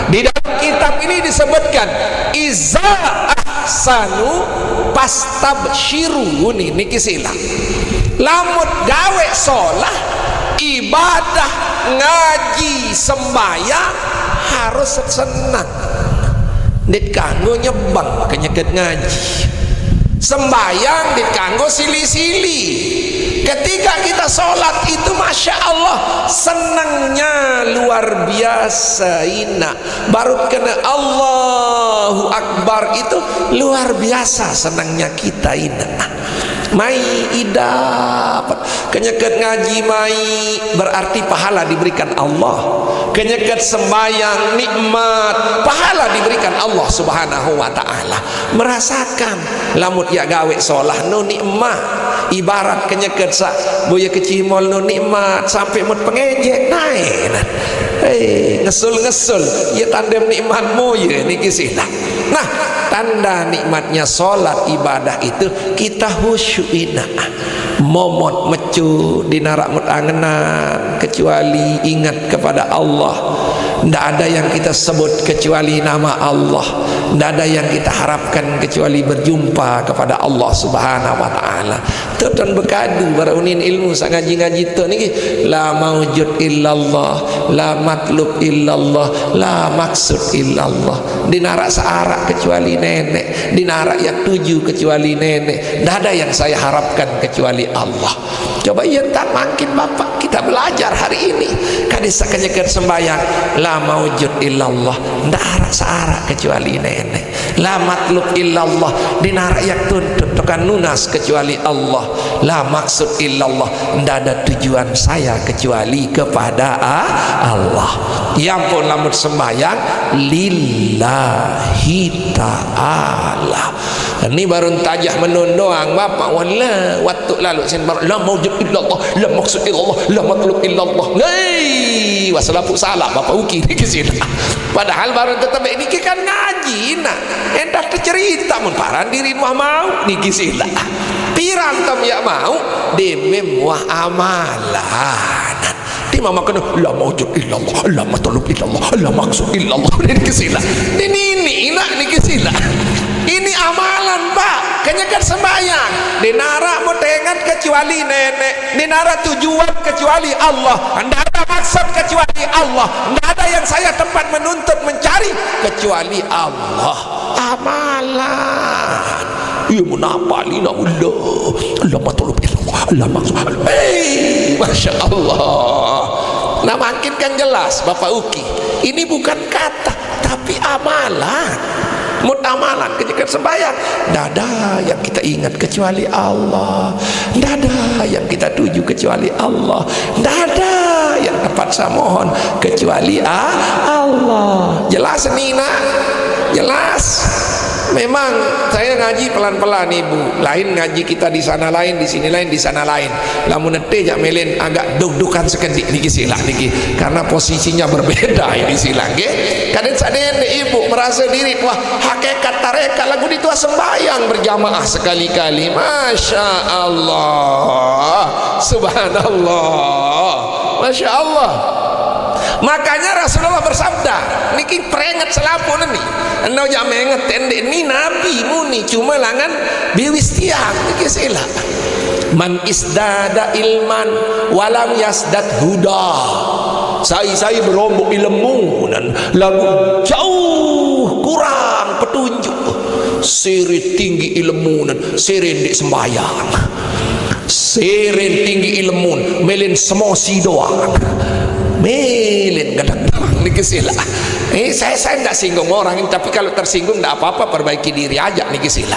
di dalam kitab ini disebutkan iza ahsanu pastabshiru niki silang. Lamun gawe sholat, ibadah, ngaji, sembahyang harus senang. Dit kanggo nyebang kenyeket ngaji. Sembahyang dit kanggo sili-sili. Ketika kita sholat itu Masya Allah senangnya luar biasa ina. Baru kena Allahu Akbar itu luar biasa senangnya kita ina. mai dapat kenyeket ngaji mai berarti pahala diberikan Allah, kenyeket sembahyang nikmat pahala diberikan Allah subhanahu wa ta'ala. Merasakan lamut ya gawe solah no nikmat, ibarat kenyeket sa boya kecimol no nikmat sampai mut pengejek naik ngesul ya tandem nikmatmu ya niki silah. Nah, tanda nikmatnya solat ibadah itu kita khusyu'ina momot mecu dinarak mut angenan kecuali ingat kepada Allah. Tidak ada yang kita sebut kecuali nama Allah, tidak ada yang kita harapkan kecuali berjumpa kepada Allah subhanahu wa ta'ala. Itu dan berkadu barunin ilmu sak ngaji-ngaji tu ni la maujud illallah, la matlub illallah, la maksud illallah. Dinarak searak kecuali nenek, dinarak yang tuju kecuali nenek, tidak ada yang saya harapkan kecuali Allah. Coba yang tak makin bapak kita belajar hari ini kadis kenyeket sembahyang la maujud illallah, tidak arak searak kecuali nenek, la matlub illallah, dinarak yang tuntut tekan nunas kecuali Allah, la maksud illallah, tidak ada tujuan saya kecuali kepada Allah. Yang pun lamut sembahyang lillahi ta'ala. Ini baru tajah menun doang bapak. Wala waktu lalu sen la maujud illallah, la maksud illallah, la matlub illallah. Hei, wasalafu salah bapak uki ni kesini. Padahal baru tetap ini kan ngaji nak. Endah cerita mun paran diri mau ni kesini. Piran tam ya mau demem wah amalan. Di mama kena la maujud illallah, la matlub illallah, la maksud illallah. Ni kesini. Ini nak ni kesini. Ini amalan pak, kenyakan sembahyang dinara motengan kecuali nenek, dinara tujuan kecuali Allah, tidak ada maksud kecuali Allah, tidak ada yang saya tempat menuntut mencari kecuali Allah. Amalan iya menapali Allah matlub illallah, Allah maksud Allah. Masya Allah. Nah makin kan jelas Bapak Uki, ini bukan kata tapi amalan. Mutamalan ketika sembahyang tidak ada yang kita ingat kecuali Allah, tidak ada yang kita tuju kecuali Allah, tidak ada yang dapat saya mohon kecuali Allah. Jelas Nina? Jelas. Memang saya ngaji pelan-pelan ibu, lain ngaji kita di sana lain, di sini lain, di sana lain. Lamun nete jak melen agak duk-dukan sekedik niki silak niki, karena posisinya berbeda ini silak nggih. Kadang sadene ibu merasa diri wah hakikat tarekat lagu itu sembahyang berjamaah sekali-kali. Masya Allah, subhanallah, masya Allah. Makanya Rasulullah bersabda niki peringat selampun ini anda jangan menget tendek ni nabi muni cuma langan biwis tiang niki sila man isdada ilman walam yasdad huda. Saya berombok ilmu dan lagu jauh kurang petunjuk, seret tinggi ilmu dan seret dek sembahyang, seret tinggi ilmu melin semosi doang, melin kadang niki sila. Saya tidak singgung orang, tapi kalau tersinggung tidak apa-apa, perbaiki diri aja niki sila.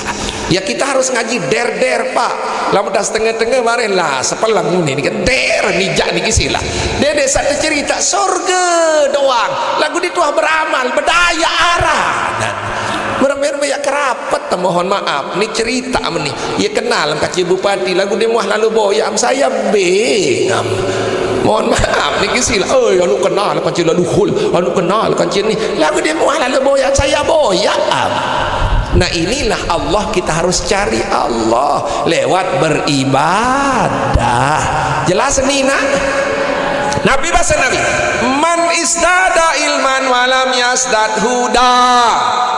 Ya kita harus ngaji der pak. Lama dah setengah-tengah kemarin lah sepelang ini kan der nijak niki sila. Dede satu cerita surga doang. Lagu dituah beramal berdaya arah. Merem-merem ya kerapat, mohon maaf. Ini cerita ni. Ya kenal kaci bupati lagu dia muah lalu boyam saya bengam. Mohon maaf niki sila. Anu kenal kancil lalu hul, anu kenal kancil ni. Lagu dia muah lalu boyam saya boyam. Nah inilah Allah, kita harus cari Allah lewat beribadah. Jelas nih nak? Nabi bahasa Nabi man isdada ilman walam yasdad huda.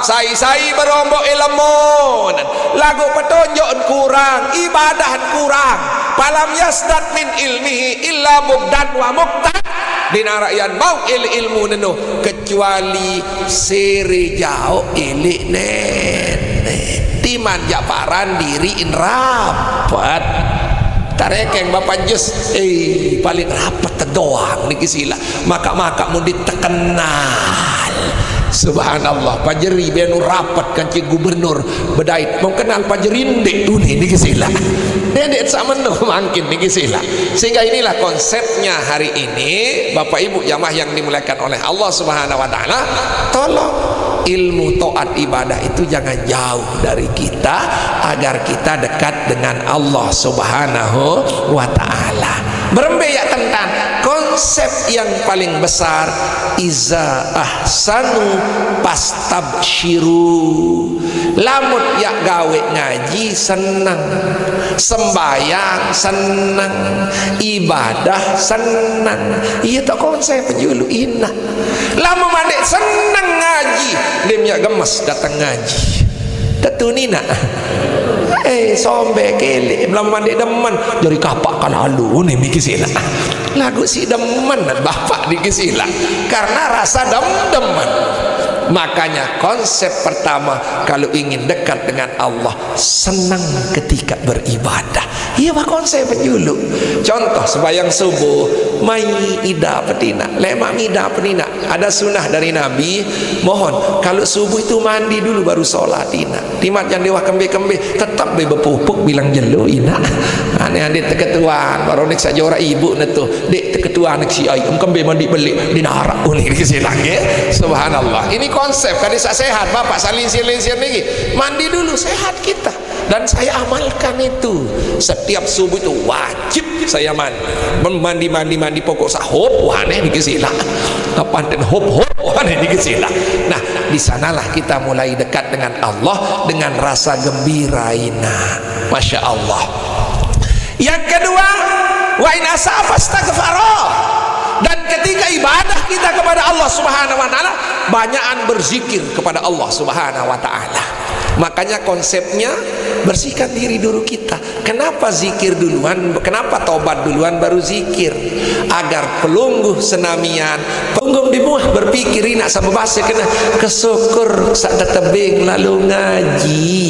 Saya berombok ilmu lagu petunjuk kurang, ibadah kurang. Palam yasdad min ilmihi illa mubdan wa muqtad. Dinarayan mau ilmu nenu kecuali seri jauh ilik nenek timan japaran diri in rapat tarekeng bapak jus paling rapat doang niki sila maka mau ditekenal. Subhanallah pajeri benu rapat kancing gubernur bedait mau kenal pajerinde dunia niki sila Dia sama mungkin niki sila. Sehingga inilah konsepnya hari ini Bapak Ibu jamaah yang dimuliakan oleh Allah Subhanahu wa taala, tolong ilmu taat ibadah itu jangan jauh dari kita agar kita dekat dengan Allah Subhanahu wa taala. Berembeyak tentang konsep yang paling besar, iza ahsanu pastabsyiru. Lamun ya gawe ngaji senang, sembayang senang, ibadah senang. Iya tak konsep julu inah. Lama mandek senang ngaji, dia gemes datang ngaji. Tentu nina. Sombe kele belum mandi demen jadi kapak kan halu nih mikir sila lagu si demen bapak dikit sila karena rasa demen. Makanya konsep pertama kalau ingin dekat dengan Allah, senang ketika beribadah. Iya pak konsep dulu. Contoh sembahyang subuh, mai ida petina, lemak ida petina. Ada sunnah dari Nabi, mohon kalau subuh itu mandi dulu baru sholat ina. Timat yang dewa kembe tetap bepupuk bilang jelo ina. Aneh adik ketuaan baru nek saja orang ibu netu dek ketuaan nek si ayam kembe mandi beli di narak unik di sini lagi. Subhanallah. Ini konsep kadang sehat bapak salinsir nih mandi dulu sehat kita dan saya amalkan itu setiap subuh itu wajib saya mandi pokok sahop aneh dikesilah apa dan hop aneh dikesilah. Nah di sanalah kita mulai dekat dengan Allah dengan rasa gembira ina. Masya Allah. Yang kedua, wa in asafa astaghfara. Dan ketika ibadah kita kepada Allah Subhanahu wa taala, banyakan berzikir kepada Allah Subhanahu wa taala. Makanya konsepnya bersihkan diri dulu kita. Kenapa zikir duluan? Kenapa tobat duluan baru zikir? Agar pelungguh senamian, pelungguh dimuah berpikir nak sama bahasa kena kesyukur sak tebing lalu ngaji.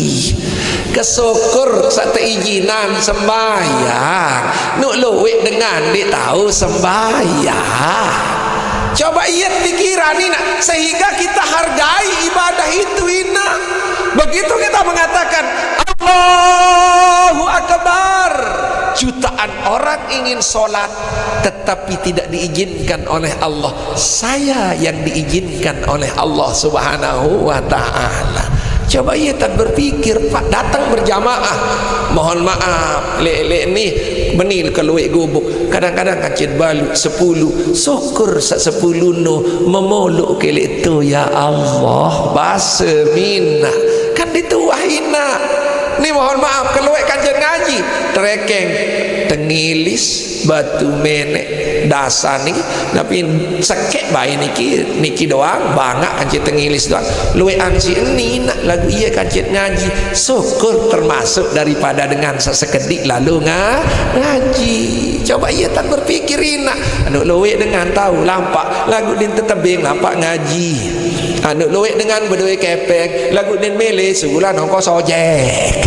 Kesyukur sak teijinan sembahyang. Nuk luwek dengan dia tahu sembahyang. Coba iya pikiran ini sehingga kita hargai ibadah itu ina. Begitu kita mengatakan Allahu Akbar, jutaan orang ingin sholat tetapi tidak diizinkan oleh Allah. Saya yang diizinkan oleh Allah Subhanahu wa taala. Coba ia tak berpikir pak datang berjamaah, mohon maaf lek ni benil keluik gubuk kadang-kadang kacit balu 10 syukur sak 10 no memolok kelek tu ya Allah bahasa minah kan dituahina ni mohon maaf keluik kajian ngaji trekeng tengilis batu menek dasar ni tapi sekek bayi niki doang bangak kancit tengilis doang luwe ansi ini nak lagu iya kancit ngaji syukur termasuk daripada dengan sesekedik lalu ngaji. Coba iya tak berpikirin nak anu luwe dengan tahu lampak lagu din tetebing lampak ngaji anu luwe dengan berdua kepeng lagu din mele sebulan ongkos ojek.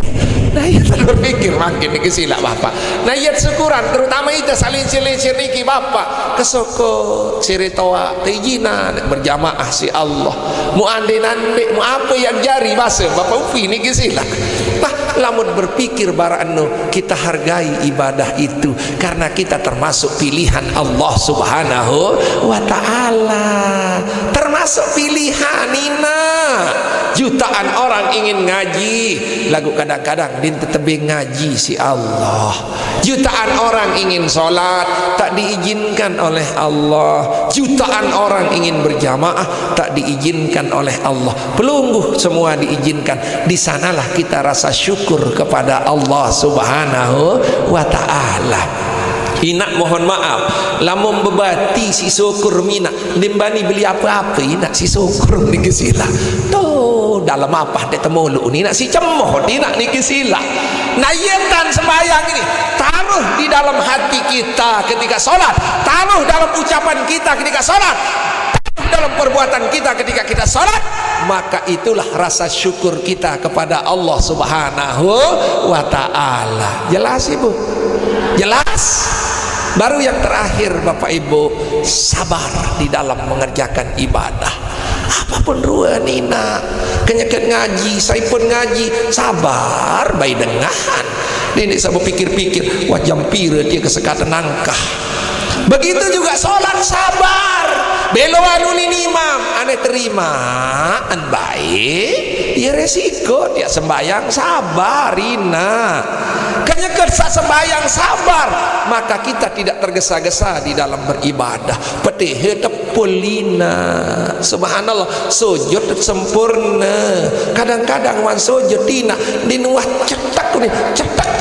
Nah ia tak berpikir makin ini silap bapak. Nah ia syukuran terutama itu salinsir niki bapak kesyukur siritoa teijinan berjamaah si Allah mu ande nande mu apa yang jari bahasa bapak upi niki silap. Nah lamun berpikir barano kita hargai ibadah itu karena kita termasuk pilihan Allah Subhanahu wa taala, termasuk pilihan Nina. Jutaan orang ingin ngaji lagu kadang-kadang din tetebing ngaji si Allah. Jutaan orang ingin sholat tak diizinkan oleh Allah. Jutaan orang ingin berjamaah tak diizinkan oleh Allah. Pelungguh semua diizinkan. Di sanalah kita rasa syukur kepada Allah Subhanahu wa taala. Inak mohon maaf lamun bebati si syukur mina dimbani beli apa-apa inak si syukur niki sila tuh dalam apa dia temulu ni nak si cemoh ni nak niki sila nayatan sembahyang ini taruh di dalam hati kita ketika sholat, taruh dalam ucapan kita ketika sholat, taruh dalam perbuatan kita ketika kita sholat, maka itulah rasa syukur kita kepada Allah Subhanahu wa taala. Jelas ibu? Jelas? Baru yang terakhir Bapak Ibu, sabar di dalam mengerjakan ibadah. apa pun rua nina kenyakan ngaji, saya pun ngaji, sabar baik dengahan. Ini saya berpikir-pikir, wah jampira dia kesekatan nangkah. Begitu juga solat, sabar. Belo anu ni imam, ane terima, an baik, ya resiko dia sembayang sabar, ina. Kanya kersa sembayang sabar, maka kita tidak tergesa-gesa di dalam beribadah. Petehe tepulina, subhanallah, sujud sempurna. Kadang-kadang wan sujud tina dinuah cetak ni, cetak.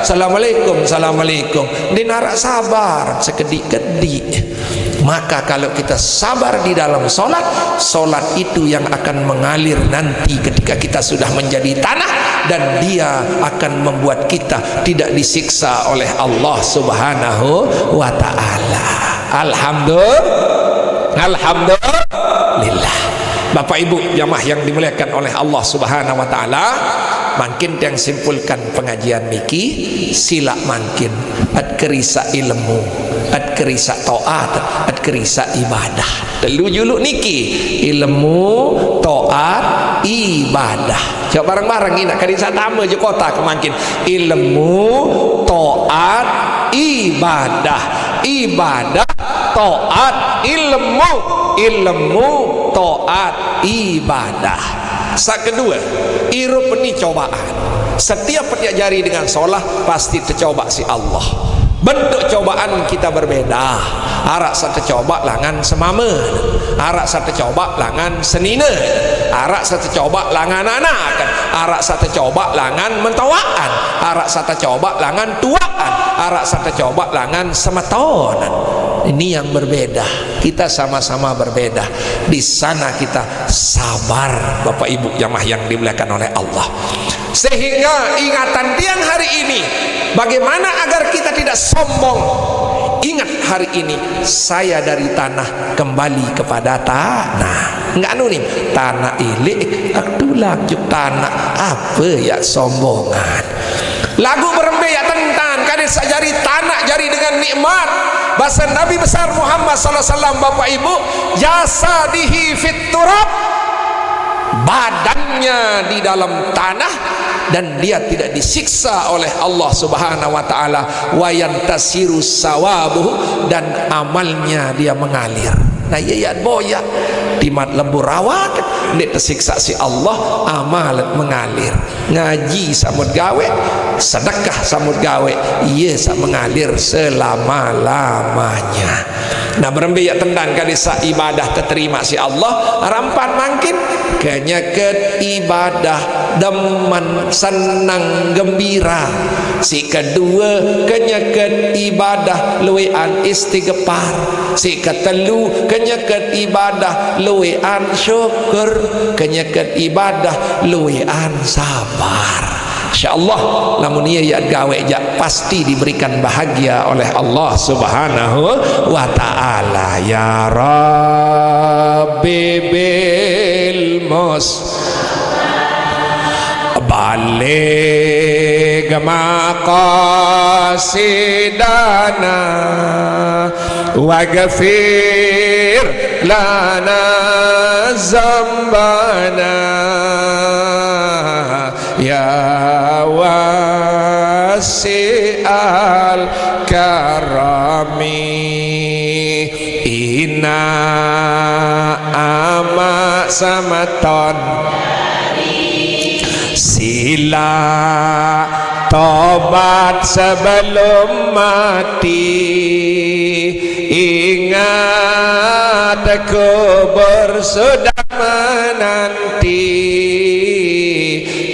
Assalamualaikum, assalamualaikum. Dinarak sabar sekedik-kedik. Maka kalau kita sabar di dalam solat, solat itu yang akan mengalir nanti ketika kita sudah menjadi tanah, dan dia akan membuat kita tidak disiksa oleh Allah Subhanahu wa ta'ala. Alhamdulillah. Bapak Ibu jamaah yang dimuliakan oleh Allah Subhanahu wa ta'ala, makin yang simpulkan pengajian niki sila makin at kerisa ilmu, at kerisa taat, at kerisa ibadah. Telu juluk niki ilmu, taat, ibadah. Coba bareng-bareng ini kerisa tama je kota kemakin ilmu, taat, ibadah, ibadah, taat, ilmu, ilmu, taat, ibadah. Sak kedua, irup ni cobaan. Setiap jari dengan solat pasti tercoba si Allah. Bentuk cobaan kita berbeda. Arak satu coba langan semama, arak satu coba langan senina, arak satu coba langan anak, arak satu coba langan mentawaan, arak satu coba langan tuaan, arak satu coba langan sematonan. Ini yang berbeda. Kita sama-sama berbeda. Di sana kita sabar, Bapak Ibu jamaah yang dimuliakan oleh Allah. Sehingga ingatan tiang hari ini, bagaimana agar kita tidak sombong. Ingat hari ini saya dari tanah kembali kepada tanah. Enggak nunim tanah ilik aku lanjut tanah apa ya sombongan. Lagu berembe ya tentang kadis jari tanah jari dengan nikmat. Bahasa Nabi besar Muhammad sallallahu alaihi wasallam, Bapak Ibu, jasadihi fit turab, badannya di dalam tanah dan dia tidak disiksa oleh Allah Subhanahu wa taala, wa yantasiru sawabuhu, dan amalnya dia mengalir. Nah iya boya di mat lembu rawat ini tersiksa si Allah, amal mengalir. Ngaji samud gawe, sedekah samud gawe, iya mengalir selama-lamanya. Nah berembe ya tendang kadisa ibadah terterima si Allah, rampan mangkin kenyaket ibadah demen senang gembira. Si kedua kenyaket ibadah luwean istighfar. Si ketelu kenyaket ibadah luwean syukur. Kenyaket ibadah luwean sabar. InsyaAllah namun ia ya gawe ja pasti diberikan bahagia oleh Allah Subhanahu wa ta'ala. Ya Rabbi bil mus baligh maqasidana waghfir lana zambana ya wasi'al karami inna ama samaton sila tobat sebelum mati, ingat kubur sudah menanti.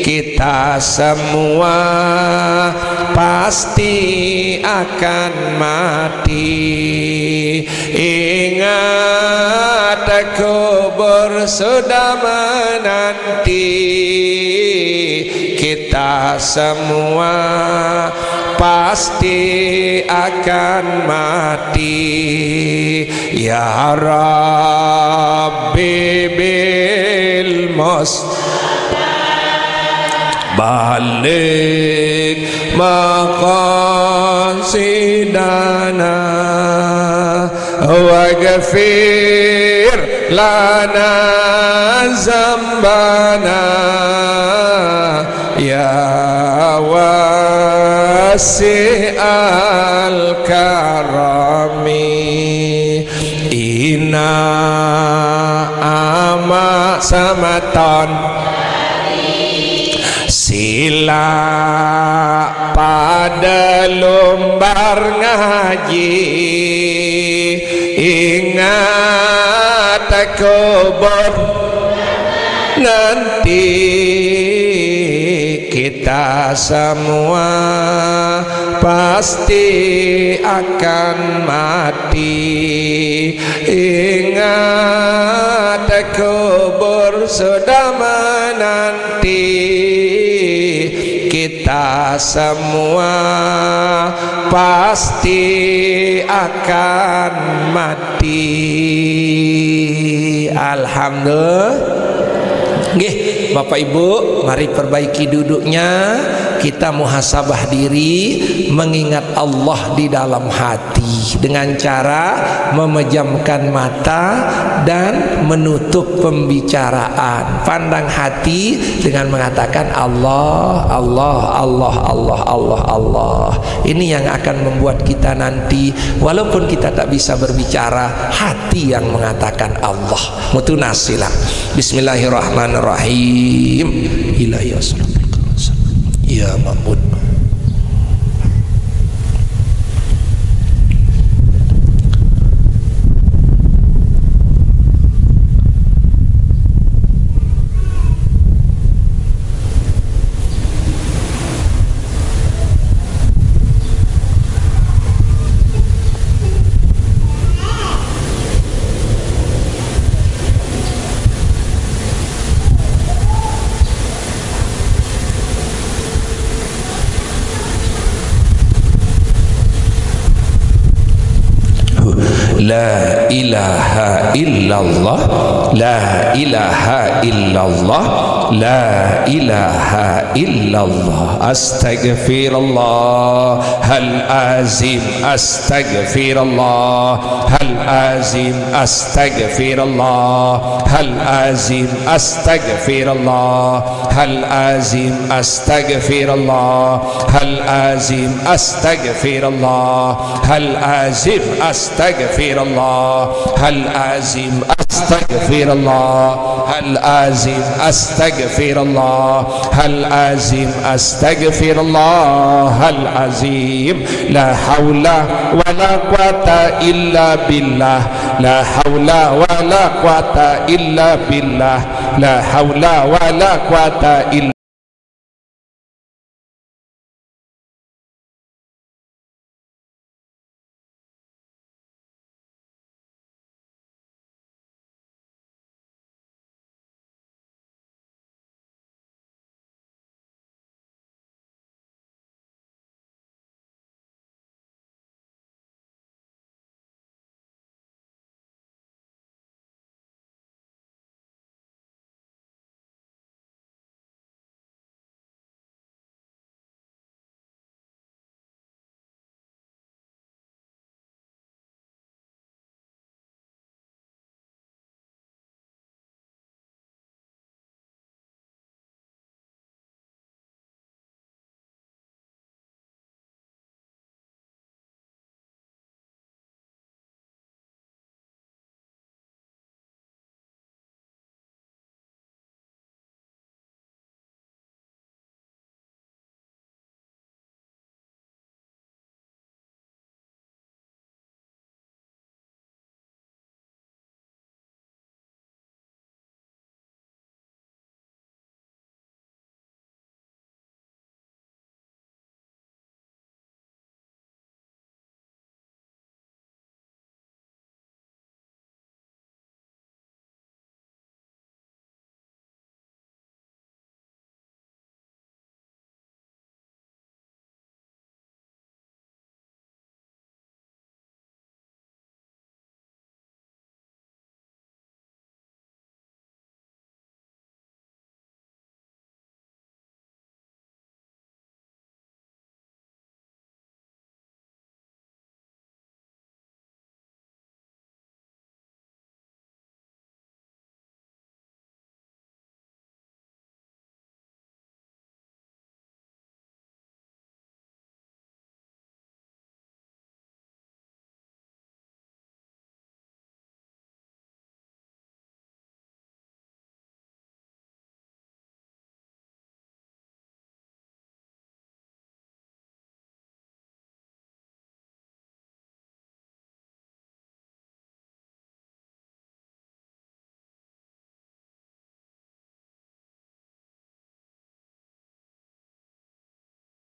Kita semua pasti akan mati. Ingat kubur sudah menanti. Kita semua pasti akan mati. Ya Rabbi bil mus balik maqasidana waghfir lana zambana ya wasi'al karami ina ama samaton sila pada lembar ngaji ingat kubur nanti kita semua pasti akan mati. Ingat kubur sudah menanti kita semua pasti akan mati. Alhamdulillah. Nggih, Bapak Ibu, mari perbaiki duduknya. Kita muhasabah diri, mengingat Allah di dalam hati dengan cara memejamkan mata dan menutup pembicaraan. Pandang hati dengan mengatakan Allah, Allah, Allah, Allah, Allah, Allah. Ini yang akan membuat kita nanti walaupun kita tak bisa berbicara, hati yang mengatakan Allah. Mutunasilah. Bismillahirrahmanirrahim. Ilahi ya Mahmud. La ilaha illallah, la ilaha illallah, la ilaha illallah. Astaghfirullah hal azim, astaghfirullah hal azim, astaghfirullah hal azim, astaghfirullah hal azim, astaghfirullah hal azim, astaghfirullah hal azim, astaghfirullah hal azim, astaghfirullah hal azim, astaghfirullah hal azim, astaghfirullah hal azim. La haula wa la quwata illa billah, la haula wa la quwata illa billah, la haula wa la quwata illa